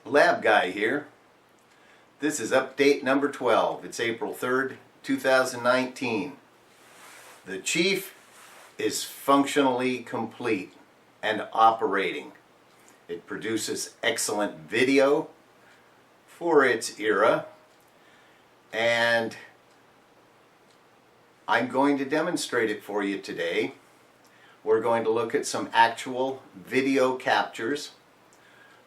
Labguy here. This is update number 12. It's April 3rd, 2019. The Chief is functionally complete and operating. It produces excellent video for its era, and I'm going to demonstrate it for you today. We're going to look at some actual video captures.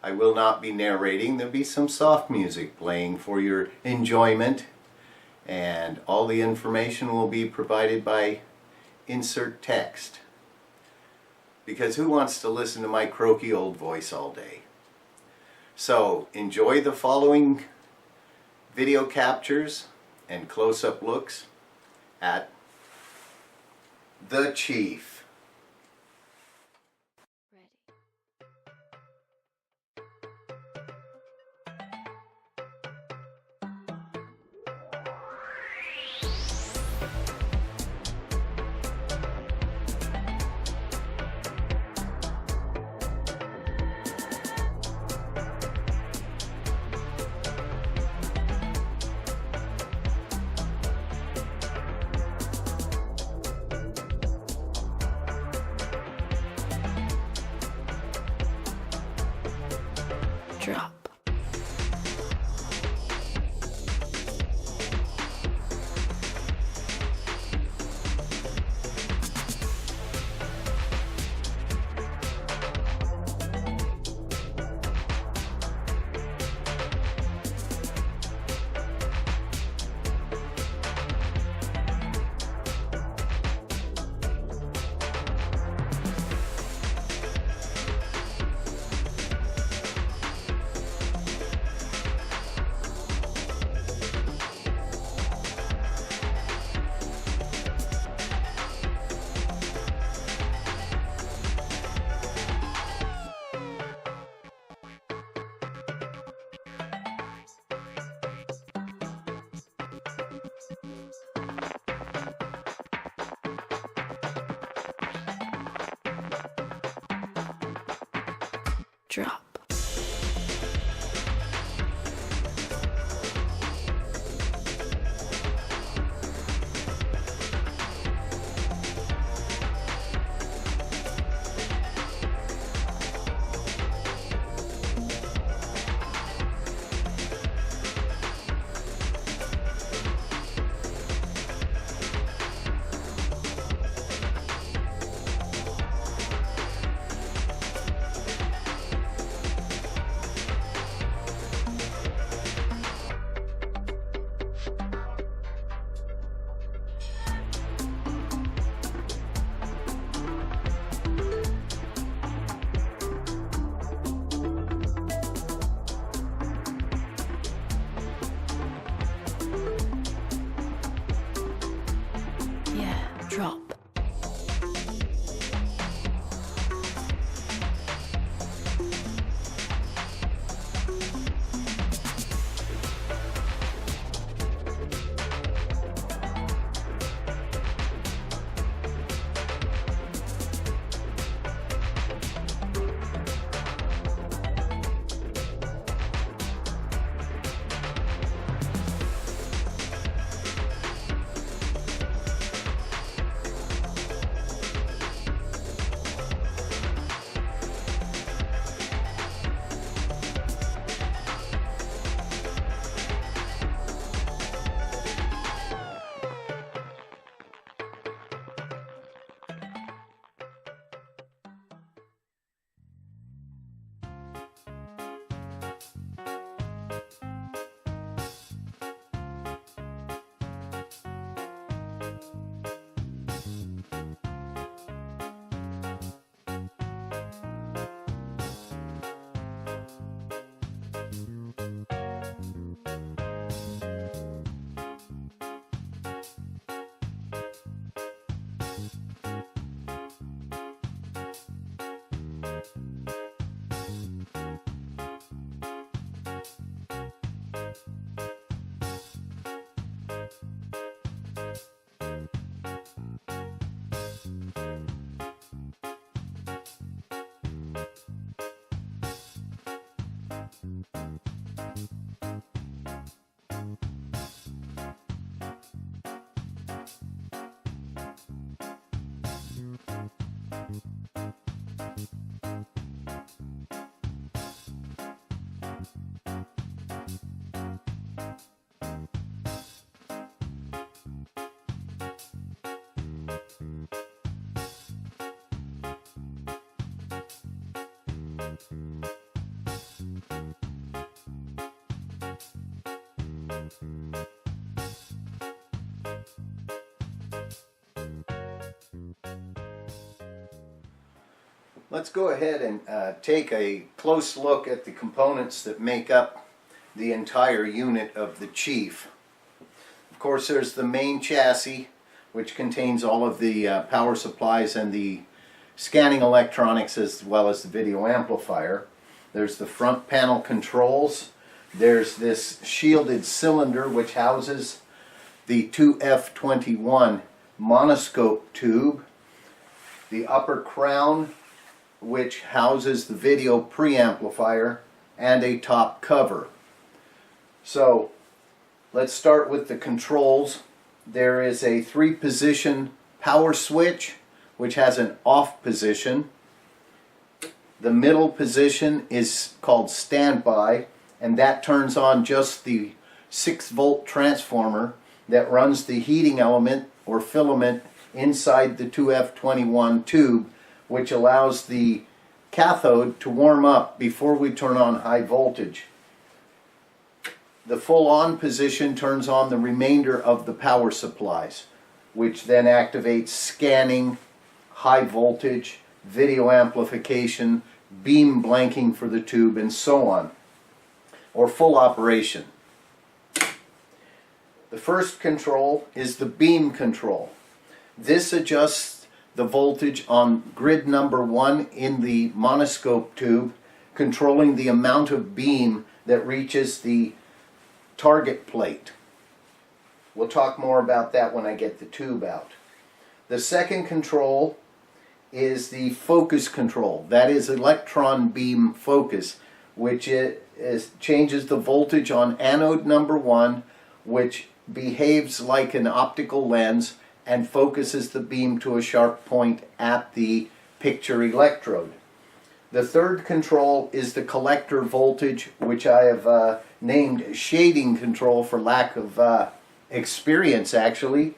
I will not be narrating. There'll be some soft music playing for your enjoyment, and all the information will be provided by insert text. Because who wants to listen to my croaky old voice all day? So enjoy the following video captures and close-up looks at the Chief. Drop. Drop. Let's go ahead and take a close look at the components that make up the entire unit of the Chief. Of course, there's the main chassis, which contains all of the power supplies and the scanning electronics as well as the video amplifier. There's the front panel controls. There's this shielded cylinder which houses the 2F21 monoscope tube. The upper crown, which houses the video preamplifier, and a top cover. So let's start with the controls. There is a 3-position power switch which has an off position. The middle position is called standby, and that turns on just the 6-volt transformer that runs the heating element or filament inside the 2F21 tube, which allows the cathode to warm up before we turn on high voltage. The full on position turns on the remainder of the power supplies, which then activates scanning, high voltage, video amplification, beam blanking for the tube, and so on, or full operation. The first control is the beam control. This adjusts the voltage on grid number 1 in the monoscope tube, controlling the amount of beam that reaches the target plate. We'll talk more about that when I get the tube out. The second control is the focus control. That is electron beam focus, which changes the voltage on anode number 1, which behaves like an optical lens and focuses the beam to a sharp point at the picture electrode. The third control is the collector voltage, which I have named shading control for lack of experience actually.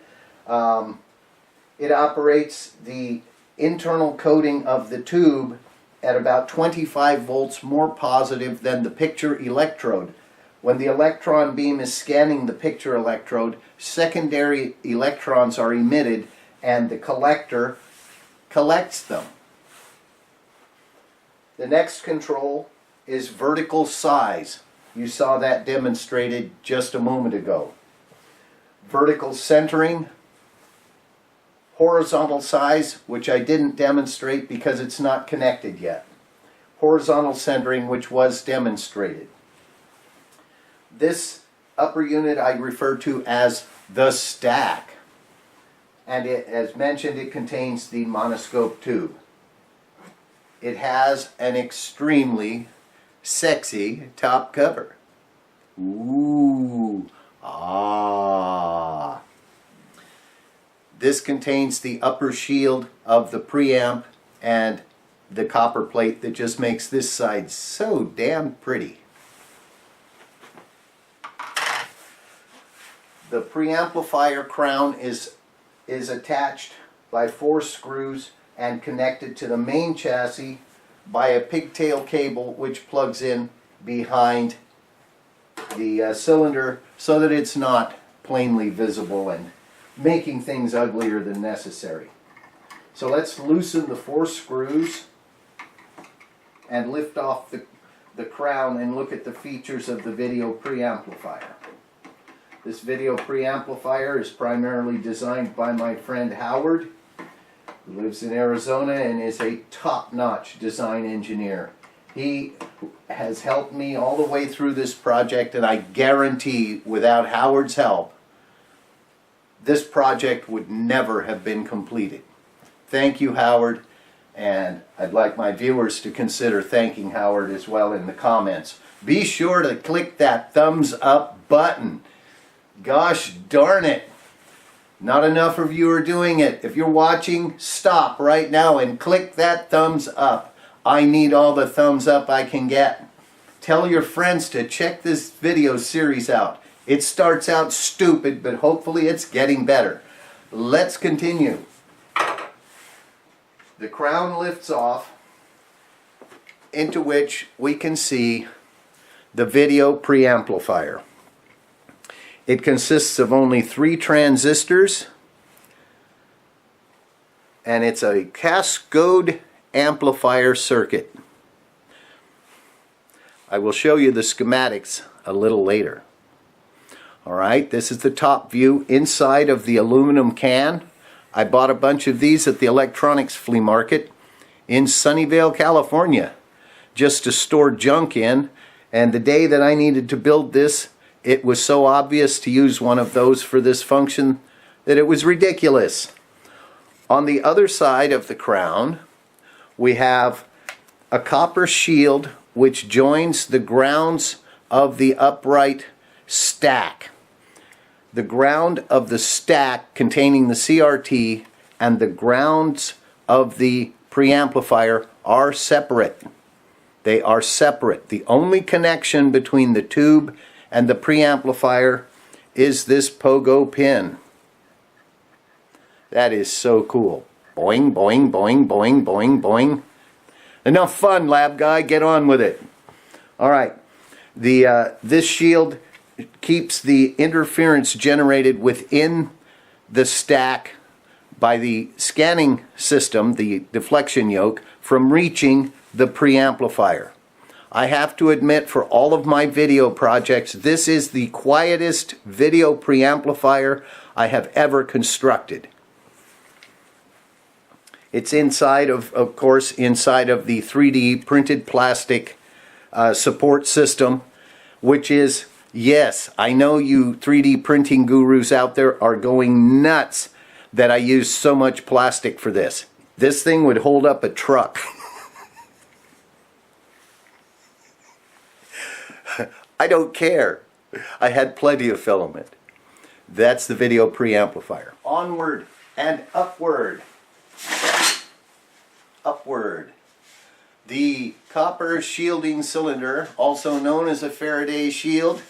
It operates the internal coating of the tube at about 25 volts more positive than the picture electrode. When the electron beam is scanning the picture electrode, secondary electrons are emitted and the collector collects them. The next control is vertical size. You saw that demonstrated just a moment ago. Vertical centering, horizontal size, which I didn't demonstrate because it's not connected yet. Horizontal centering, which was demonstrated. This upper unit I refer to as the stack, and as mentioned, it contains the monoscope tube. It has an extremely sexy top cover. Ooh, ah. This contains the upper shield of the preamp and the copper plate that just makes this side so damn pretty. The preamplifier crown is attached by 4 screws and connected to the main chassis by a pigtail cable which plugs in behind the cylinder so that it's not plainly visible and making things uglier than necessary. So let's loosen the 4 screws and lift off the crown and look at the features of the video preamplifier. This video preamplifier is primarily designed by my friend Howard, who lives in Arizona and is a top-notch design engineer. He has helped me all the way through this project, and I guarantee without Howard's help, this project would never have been completed. Thank you, Howard, and I'd like my viewers to consider thanking Howard as well in the comments. Be sure to click that thumbs up button. Gosh darn it. Not enough of you are doing it. If you're watching, stop right now and click that thumbs up. I need all the thumbs up I can get. Tell your friends to check this video series out. It starts out stupid, but hopefully it's getting better. Let's continue. The crown lifts off, into which we can see the video preamplifier. It consists of only 3 transistors, and it's a Cascode amplifier circuit. I will show you the schematics a little later. Alright, this is the top view inside of the aluminum can. I bought a bunch of these at the electronics flea market in Sunnyvale, California, just to store junk in. And the day that I needed to build this, it was so obvious to use one of those for this function that it was ridiculous. On the other side of the crown, we have a copper shield which joins the grounds of the upright stack. The ground of the stack containing the CRT and the grounds of the preamplifier are separate. They are separate. The only connection between the tube and the preamplifier is this pogo pin. That is so cool. Boing, boing, boing, boing, boing, boing. Enough fun, lab guy. Get on with it. All right. This shield keeps the interference generated within the stack by the scanning system, the deflection yoke, from reaching the preamplifier. I have to admit, for all of my video projects, this is the quietest video preamplifier I have ever constructed. It's inside of course, inside of the 3D printed plastic support system, which is, yes, I know you 3D printing gurus out there are going nuts that I use so much plastic for this. This thing would hold up a truck. I don't care. I had plenty of filament. That's the video preamplifier. Onward and upward. Upward. The copper shielding cylinder, also known as a Faraday shield,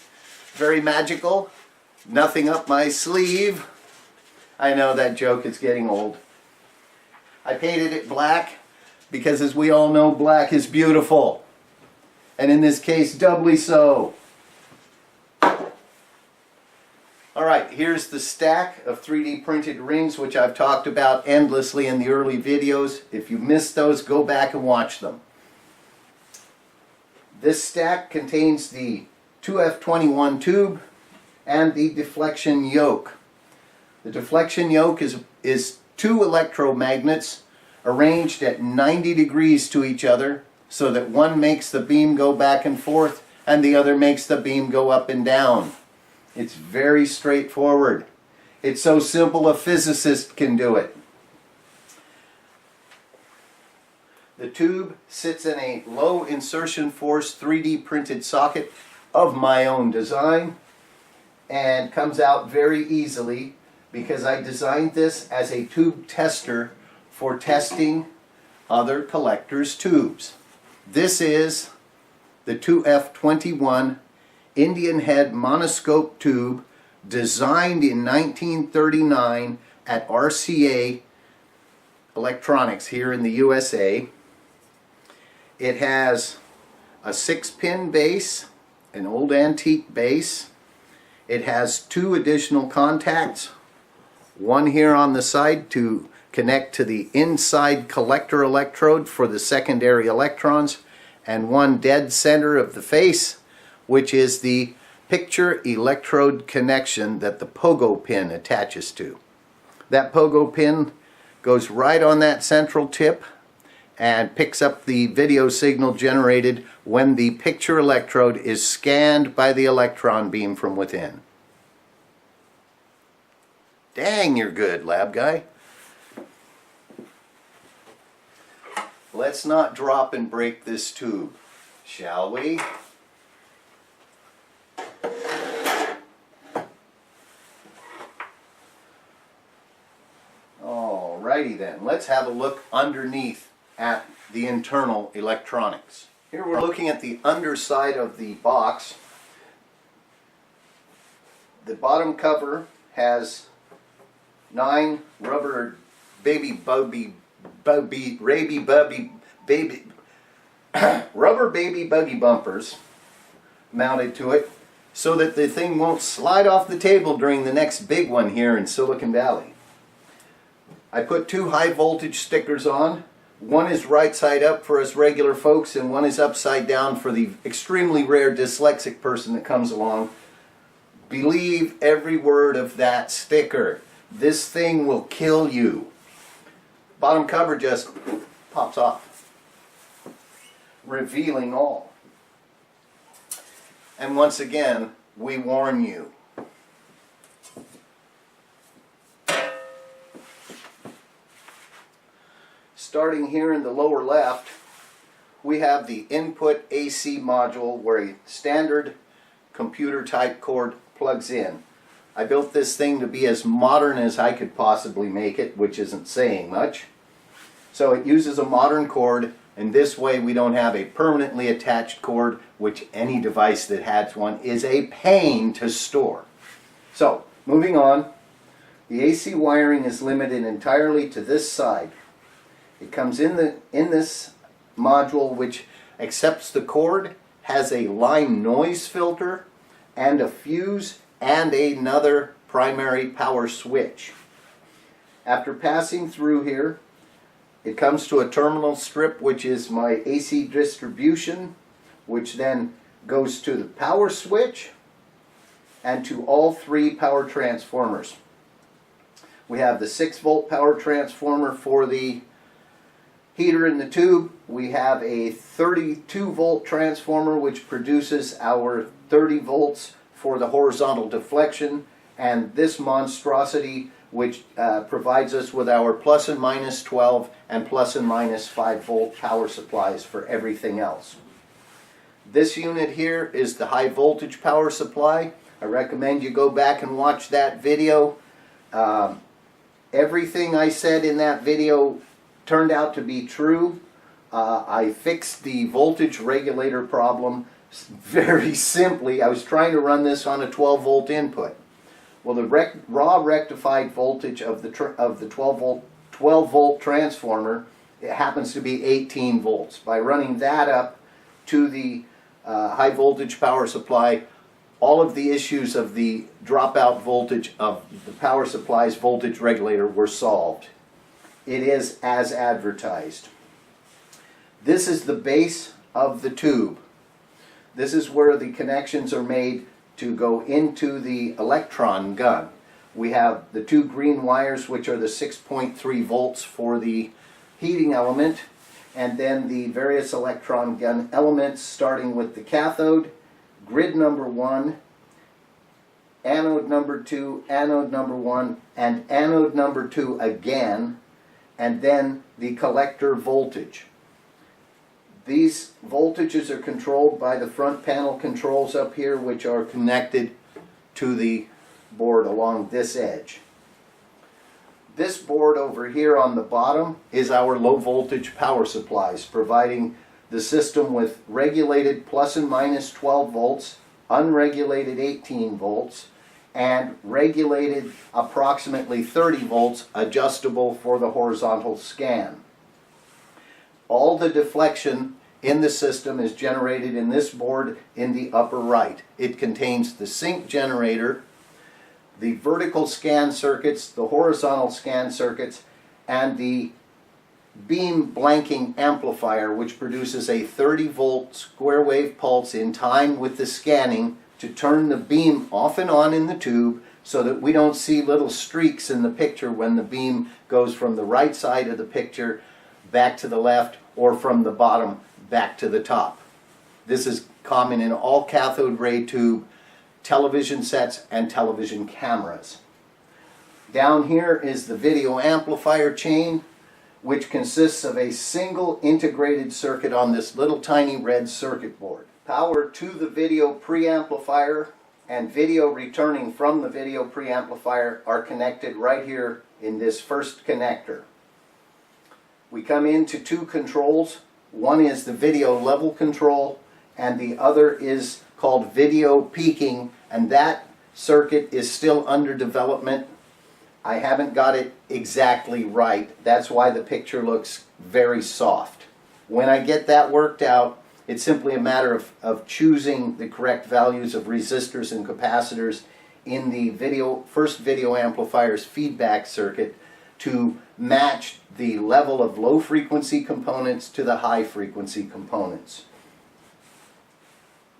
very magical. Nothing up my sleeve. I know that joke is getting old. I painted it black because, as we all know, black is beautiful. And in this case, doubly so. Alright, here's the stack of 3D printed rings, which I've talked about endlessly in the early videos. If you missed those, go back and watch them. This stack contains the 2F21 tube and the deflection yoke. The deflection yoke is two electromagnets arranged at 90 degrees to each other, so that one makes the beam go back and forth and the other makes the beam go up and down. It's very straightforward. It's so simple a physicist can do it. The tube sits in a low insertion force 3D printed socket of my own design and comes out very easily because I designed this as a tube tester for testing other collectors' tubes. This is the 2F21 Indian head monoscope tube designed in 1939 at RCA Electronics here in the USA. It has a 6-pin base, an old antique base. It has two additional contacts, one here on the side to connect to the inside collector electrode for the secondary electrons, and one dead center of the face, which is the picture electrode connection that the pogo pin attaches to. That pogo pin goes right on that central tip and picks up the video signal generated when the picture electrode is scanned by the electron beam from within. Dang, you're good, lab guy. Let's not drop and break this tube, shall we? Alrighty then, let's have a look underneath at the internal electronics. Here we're looking at the underside of the box. The bottom cover has 9 rubber rubber baby buggy bumpers mounted to it so that the thing won't slide off the table during the next big one here in Silicon Valley. I put 2 high voltage stickers on, One is right side up for us regular folks, and one is upside down for the extremely rare dyslexic person that comes along. Believe every word of that sticker. This thing will kill you. Bottom cover just pops off, revealing all. And once again, we warn you. Starting here in the lower left, we have the input AC module where a standard computer type cord plugs in. I built this thing to be as modern as I could possibly make it, which isn't saying much. So it uses a modern cord, and this way we don't have a permanently attached cord, which any device that has one is a pain to store. So, moving on, the AC wiring is limited entirely to this side. It comes in this module, which accepts the cord, has a line noise filter, and a fuse, and another primary power switch. After passing through here, it comes to a terminal strip, which is my AC distribution, which then goes to the power switch and to all three power transformers. We have the 6-volt power transformer for the heater in the tube. We have a 32-volt transformer which produces our 30 volts for the horizontal deflection, and this monstrosity which provides us with our plus and minus 12 and plus and minus 5-volt power supplies for everything else. This unit here is the high voltage power supply. I recommend you go back and watch that video. Everything I said in that video turned out to be true. I fixed the voltage regulator problem very simply. I was trying to run this on a 12-volt input. Well, the raw rectified voltage of the 12-volt transformer, it happens to be 18 volts. By running that up to the high voltage power supply, all of the issues of the dropout voltage of the power supply's voltage regulator were solved. It is as advertised. This is the base of the tube. This is where the connections are made to go into the electron gun. We have the two green wires, which are the 6.3 volts for the heating element, and then the various electron gun elements, starting with the cathode, grid number 1, anode number 2, anode number 1, and anode number 2 again, and then the collector voltage. These voltages are controlled by the front panel controls up here, which are connected to the board along this edge. This board over here on the bottom is our low voltage power supplies, providing the system with regulated plus and minus 12 volts, unregulated 18 volts, and regulated approximately 30 volts, adjustable for the horizontal scan. All the deflection in the system is generated in this board in the upper right. It contains the sync generator, the vertical scan circuits, the horizontal scan circuits, and the beam blanking amplifier, which produces a 30-volt square wave pulse in time with the scanning to turn the beam off and on in the tube so that we don't see little streaks in the picture when the beam goes from the right side of the picture back to the left or from the bottom back to the top. This is common in all cathode ray tube television sets and television cameras. Down here is the video amplifier chain, which consists of a single integrated circuit on this little tiny red circuit board. Power to the video preamplifier and video returning from the video preamplifier are connected right here in this first connector. We come into two controls. One is the video level control, and the other is called video peaking, and that circuit is still under development. I haven't got it exactly right. That's why the picture looks very soft. When I get that worked out, it's simply a matter of choosing the correct values of resistors and capacitors in the first video amplifier's feedback circuit to match the level of low frequency components to the high frequency components.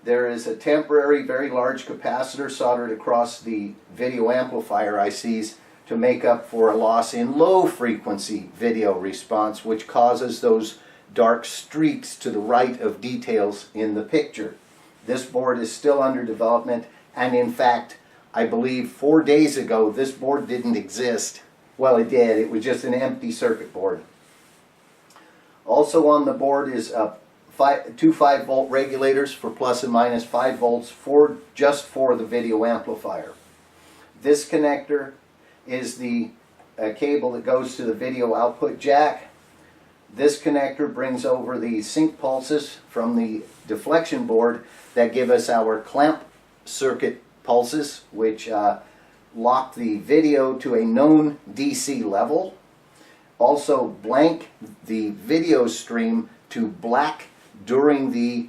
There is a temporary, very large capacitor soldered across the video amplifier ICs to make up for a loss in low frequency video response, which causes those dark streaks to the right of details in the picture. This board is still under development, and in fact, I believe 4 days ago this board didn't exist. Well, it did. It was just an empty circuit board. Also on the board is two 5-volt regulators for plus and minus 5 volts just for the video amplifier. This connector is the cable that goes to the video output jack. This connector brings over the sync pulses from the deflection board that give us our clamp circuit pulses, which lock the video to a known DC level. Also blank the video stream to black during the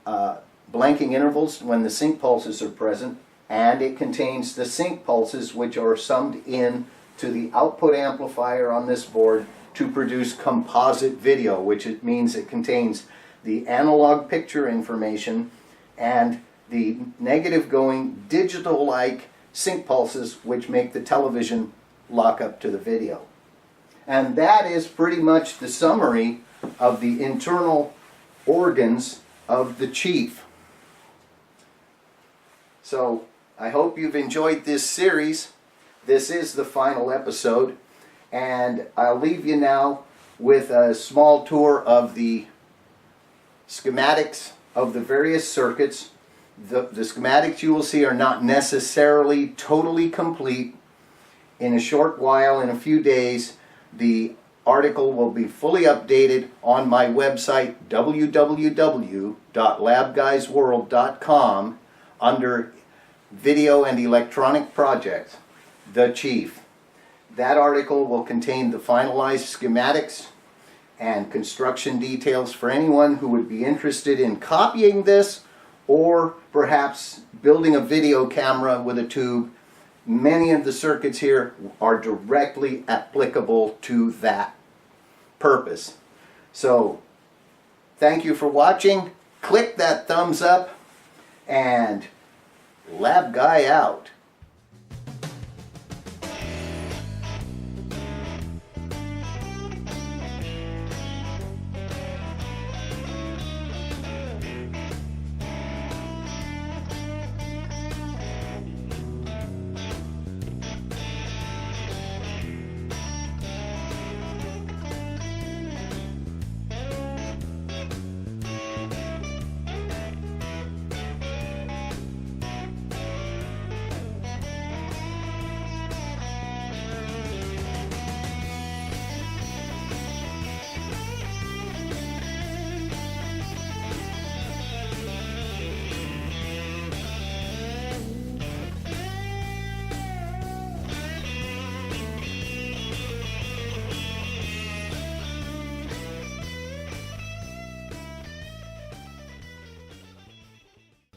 blanking intervals when the sync pulses are present, and it contains the sync pulses which are summed in to the output amplifier on this board to produce composite video, which it means it contains the analog picture information and the negative going digital-like sync pulses which make the television lock up to the video. And that is pretty much the summary of the internal organs of the Chief. So I hope you've enjoyed this series. This is the final episode, and I'll leave you now with a small tour of the schematics of the various circuits. The schematics you will see are not necessarily totally complete. In a short while, in a few days, the article will be fully updated on my website www.labguysworld.com under Video and Electronic Projects, The Chief. That article will contain the finalized schematics and construction details for anyone who would be interested in copying this or perhaps building a video camera with a tube. Many of the circuits here are directly applicable to that purpose. So, thank you for watching. Click that thumbs up, and Labguy out.